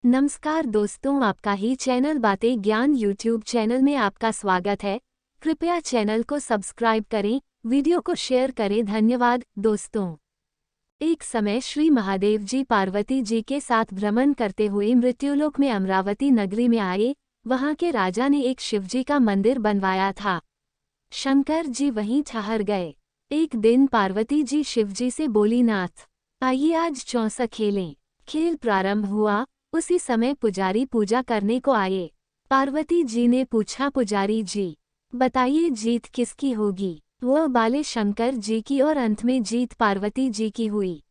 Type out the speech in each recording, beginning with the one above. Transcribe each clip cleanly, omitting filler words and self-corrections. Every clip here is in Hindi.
नमस्कार दोस्तों, आपका ही चैनल बातें ज्ञान यूट्यूब चैनल में आपका स्वागत है। कृपया चैनल को सब्सक्राइब करें, वीडियो को शेयर करें। धन्यवाद दोस्तों। एक समय श्री महादेव जी पार्वती जी के साथ भ्रमण करते हुए मृत्युलोक में अमरावती नगरी में आए। वहां के राजा ने एक शिवजी का मंदिर बनवाया था। शंकर जी वहीं ठहर गए। एक दिन पार्वती जी शिवजी से बोली, नाथ आइए आज चौसा खेलें। खेल प्रारंभ हुआ। उसी समय पुजारी पूजा करने को आए। पार्वती जी ने पूछा, पुजारी जी बताइए जीत किसकी होगी। वह बाले शंकर जी की और अंत में जीत पार्वती जी की हुई।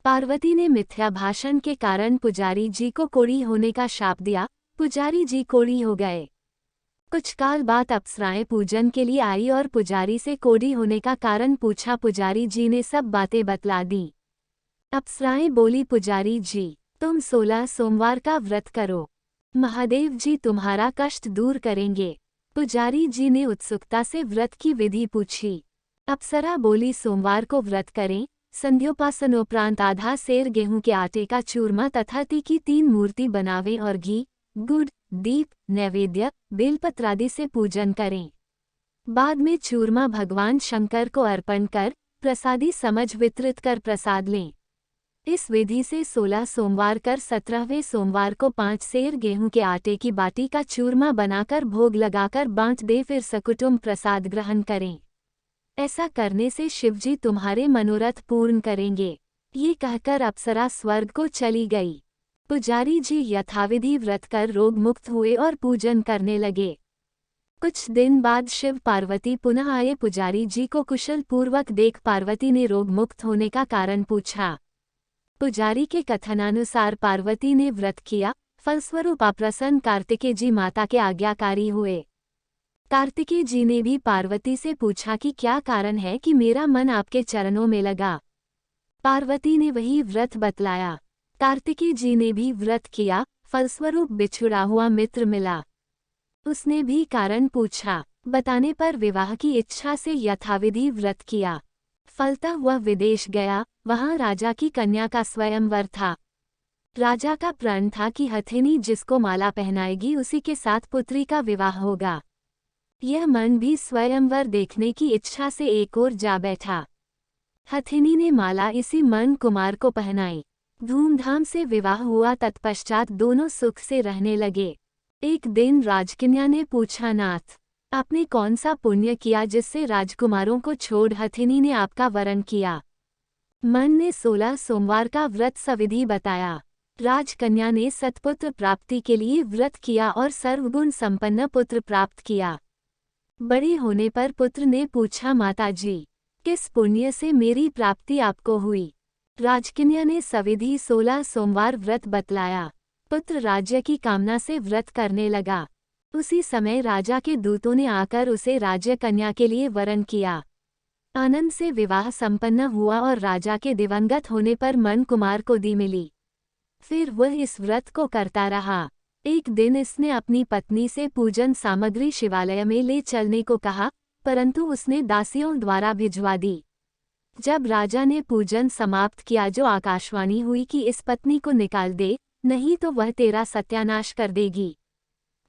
पार्वती ने मिथ्या भाषण के कारण पुजारी जी को कोढ़ी होने का शाप दिया। पुजारी जी कोढ़ी हो गए। कुछ काल बाद अप्सराएं पूजन के लिए आई और पुजारी से कोढ़ी होने का कारण पूछा। पुजारी जी ने सब बातें बतला दी। अप्सराएं बोली, पुजारी जी तुम 16 सोमवार का व्रत करो, महादेव जी तुम्हारा कष्ट दूर करेंगे। पुजारी जी ने उत्सुकता से व्रत की विधि पूछी। अप्सरा बोली, सोमवार को व्रत करें। संध्योपासनोपरांत आधा सेर गेहूं के आटे का चूरमा तथा ती की 3 मूर्ति बनावें और घी, गुड़, दीप, नैवेद्य, बेलपत्र आदि से पूजन करें। बाद में चूरमा भगवान शंकर को अर्पण कर प्रसादी समझ वितरित कर प्रसाद लें। इस विधि से 16 सोमवार कर 17वें सोमवार को 5 सेर गेहूं के आटे की बाटी का चूरमा बनाकर भोग लगाकर बांट दे, फिर सकुटुम्ब प्रसाद ग्रहण करें। ऐसा करने से शिवजी तुम्हारे मनोरथ पूर्ण करेंगे। ये कहकर अप्सरा स्वर्ग को चली गई। पुजारी जी यथाविधि व्रत कर रोग मुक्त हुए और पूजन करने लगे। कुछ दिन बाद शिव पार्वती पुनः आए। पुजारी जी को कुशल पूर्वक देख पार्वती ने रोग मुक्त होने का कारण पूछा। पुजारी के कथनानुसार पार्वती ने व्रत किया, फलस्वरूप अप्रसन्न कार्तिकेय जी माता के आज्ञाकारी हुए। कार्तिकेय जी ने भी पार्वती से पूछा कि क्या कारण है कि मेरा मन आपके चरणों में लगा। पार्वती ने वही व्रत बतलाया। कार्तिकेय जी ने भी व्रत किया, फलस्वरूप बिछुड़ा हुआ मित्र मिला। उसने भी कारण पूछा। बताने पर विवाह की इच्छा से यथाविधि व्रत किया। फलतः वह विदेश गया। वहां राजा की कन्या का स्वयंवर था। राजा का प्रण था कि हथिनी जिसको माला पहनाएगी उसी के साथ पुत्री का विवाह होगा। यह मन भी स्वयंवर देखने की इच्छा से एक ओर जा बैठा। हथिनी ने माला इसी मन कुमार को पहनाई। धूमधाम से विवाह हुआ। तत्पश्चात दोनों सुख से रहने लगे। एक दिन राजकन्या ने पूछा, नाथ आपने कौन सा पुण्य किया जिससे राजकुमारों को छोड़ हथिनी ने आपका वरण किया। मन ने 16 सोमवार का व्रत सविधि बताया। राजकन्या ने सत्पुत्र प्राप्ति के लिए व्रत किया और सर्वगुण संपन्न पुत्र प्राप्त किया। बड़े होने पर पुत्र ने पूछा, माताजी किस पुण्य से मेरी प्राप्ति आपको हुई। राजकन्या ने सविधि 16 सोमवार व्रत बतलाया। पुत्र राज्य की कामना से व्रत करने लगा। उसी समय राजा के दूतों ने आकर उसे राज्य कन्या के लिए वरण किया। आनंद से विवाह संपन्न हुआ और राजा के दिवंगत होने पर मन कुमार को दी मिली। फिर वह इस व्रत को करता रहा। एक दिन इसने अपनी पत्नी से पूजन सामग्री शिवालय में ले चलने को कहा, परंतु उसने दासियों द्वारा भिजवा दी। जब राजा ने पूजन समाप्त किया जो आकाशवाणी हुई कि इस पत्नी को निकाल दे, नहीं तो वह तेरा सत्यानाश कर देगी।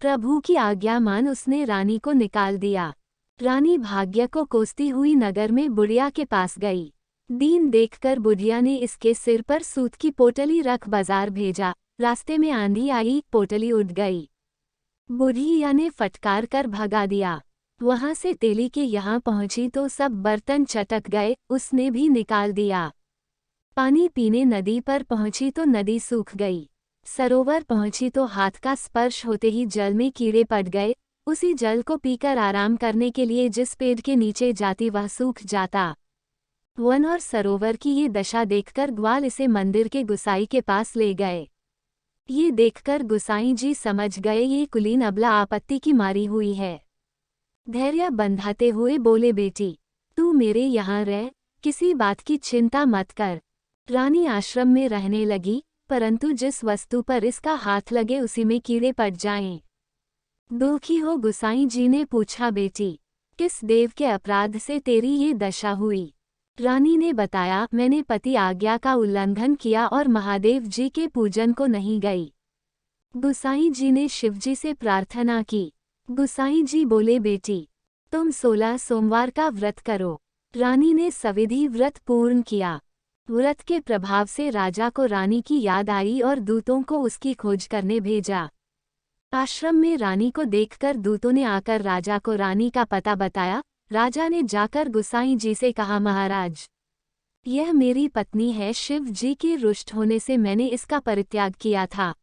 प्रभु की आज्ञा मान उसने रानी को निकाल दिया। रानी भाग्य को कोसती हुई नगर में बुढ़िया के पास गई। दीन देखकर बुढ़िया ने इसके सिर पर सूत की पोटली रख बाजार भेजा। रास्ते में आंधी आई, पोटली उड़ गई। बुढ़िया ने फटकार कर भगा दिया। वहां से तेली के यहाँ पहुंची तो सब बर्तन चटक गए। उसने भी निकाल दिया। पानी पीने नदी पर पहुंची तो नदी सूख गई। सरोवर पहुंची तो हाथ का स्पर्श होते ही जल में कीड़े पड़ गए। उसी जल को पीकर आराम करने के लिए जिस पेड़ के नीचे जाती वह सूख जाता। वन और सरोवर की ये दशा देखकर ग्वाल इसे मंदिर के गुसाई के पास ले गए। ये देखकर गुसाई जी समझ गए ये कुलीन अबला आपत्ति की मारी हुई है। धैर्य बंधाते हुए बोले, बेटी तू मेरे यहाँ रह, किसी बात की चिंता मत कर। रानी आश्रम में रहने लगी, परंतु जिस वस्तु पर इसका हाथ लगे उसी में कीड़े पड़ जाएं। दुखी हो गुसाई जी ने पूछा, बेटी किस देव के अपराध से तेरी ये दशा हुई। रानी ने बताया, मैंने पति आज्ञा का उल्लंघन किया और महादेव जी के पूजन को नहीं गई। गुसाई जी ने शिवजी से प्रार्थना की। गुसाई जी बोले, बेटी तुम 16 सोमवार का व्रत करो। रानी ने सविधि व्रत पूर्ण किया। व्रत के प्रभाव से राजा को रानी की याद आई और दूतों को उसकी खोज करने भेजा। आश्रम में रानी को देखकर दूतों ने आकर राजा को रानी का पता बताया। राजा ने जाकर गुसाई जी से कहा, महाराज, यह मेरी पत्नी है। शिव जी के रुष्ट होने से मैंने इसका परित्याग किया था।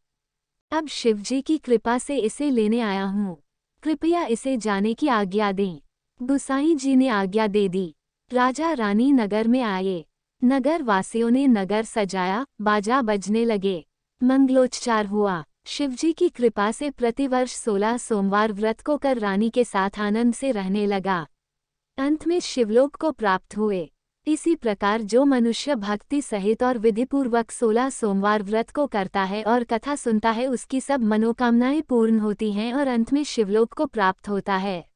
अब शिव जी की कृपा से इसे लेने आया हूँ। कृपया इसे जाने की आज्ञा दें। गुसाई जी ने आज्ञा दे दी। राजा रानी नगर में आए। नगर वासियों ने नगर सजाया, बाजा बजने लगे, मंगलोच्चार हुआ। शिवजी की कृपा से प्रतिवर्ष 16 सोमवार व्रत को कर रानी के साथ आनंद से रहने लगा। अंत में शिवलोक को प्राप्त हुए। इसी प्रकार जो मनुष्य भक्ति सहित और विधिपूर्वक 16 सोमवार व्रत को करता है और कथा सुनता है, उसकी सब मनोकामनाएं पूर्ण होती हैं और अंत में शिवलोक को प्राप्त होता है।